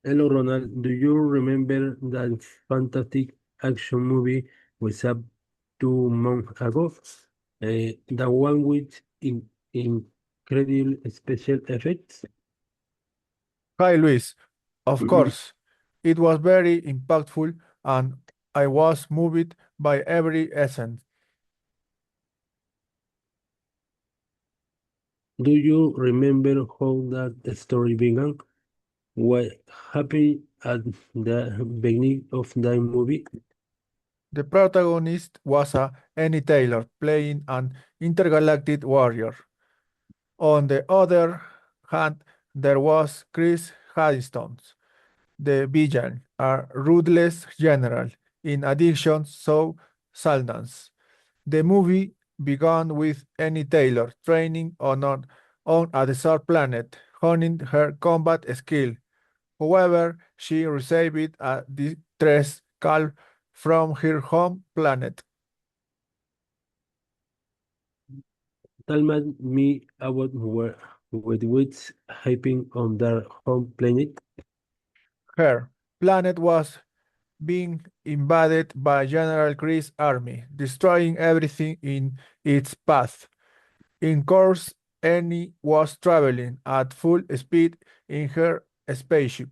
Hello, Ronald. Do you remember that fantastic action movie we saw 2 months ago? The one with incredible special effects? Hi, Luis. Of course, it was very impactful and I was moved by every essence. Do you remember how that story began? What happened at the beginning of the movie? The protagonist was a Annie Taylor playing an intergalactic warrior. On the other hand, there was Chris Haddington, the villain, a ruthless general. In addition, so Saldans. The movie began with Annie Taylor training on a desert planet, honing her combat skill. However, she received a distress call from her home planet. Tell me about where with what's happening on their home planet. Her planet was being invaded by General Chris' army, destroying everything in its path. In course, Annie was traveling at full speed in her spaceship.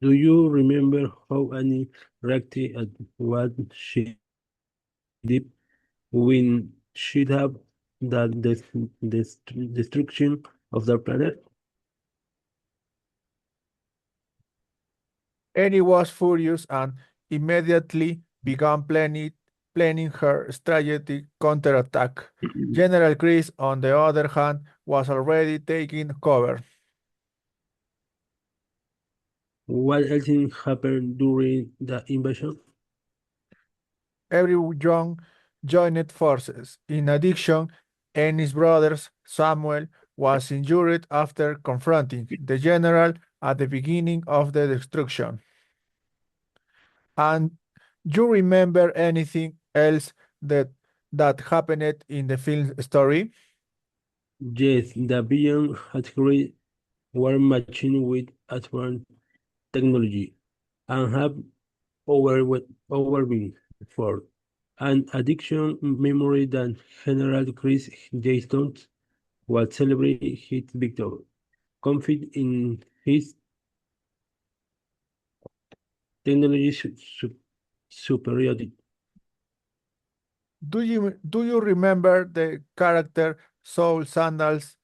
Do you remember how Annie reacted at what she did when she had the destruction of the planet? Annie was furious and immediately began planning her strategic counterattack. General Chris, on the other hand, was already taking cover. What else happened during the invasion? Everyone joined forces. In addition, Annie's brother Samuel was injured after confronting the general at the beginning of the destruction. And you remember anything else that happened in the film story? Yes, the villain had created war machine with advanced technology and have overwhelming for an addiction memory that General Chris Jason was celebrating his victory, confident in his technology superiority. Do you remember the character Soul Sandals?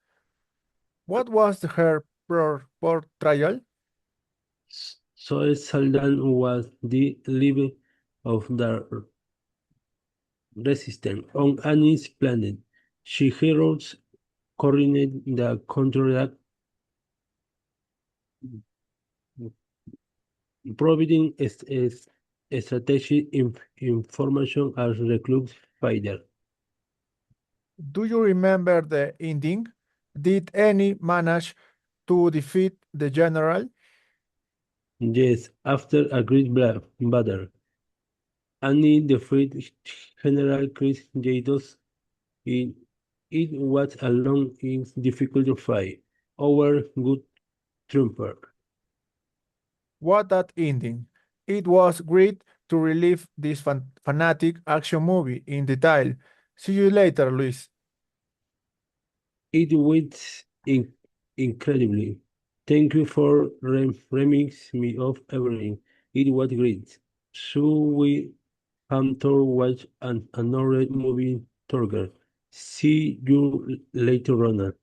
What was her portrayal? So Saldan was the leader of the resistance on Annie's planet. She heroes coordinate the counterattack, providing strategic information as recruit fighter. Do you remember the ending? Did Annie manage to defeat the general? Yes, after a great battle, Annie defeated General Chris Jados. It, it was a long and difficult fight. Our good trooper. What that ending! It was great to relive this fanatic action movie in detail. See you later, Luis. It went incredibly. Thank you for remix me of everything. It was great. So we come to watch another movie together. See you later, Ronald.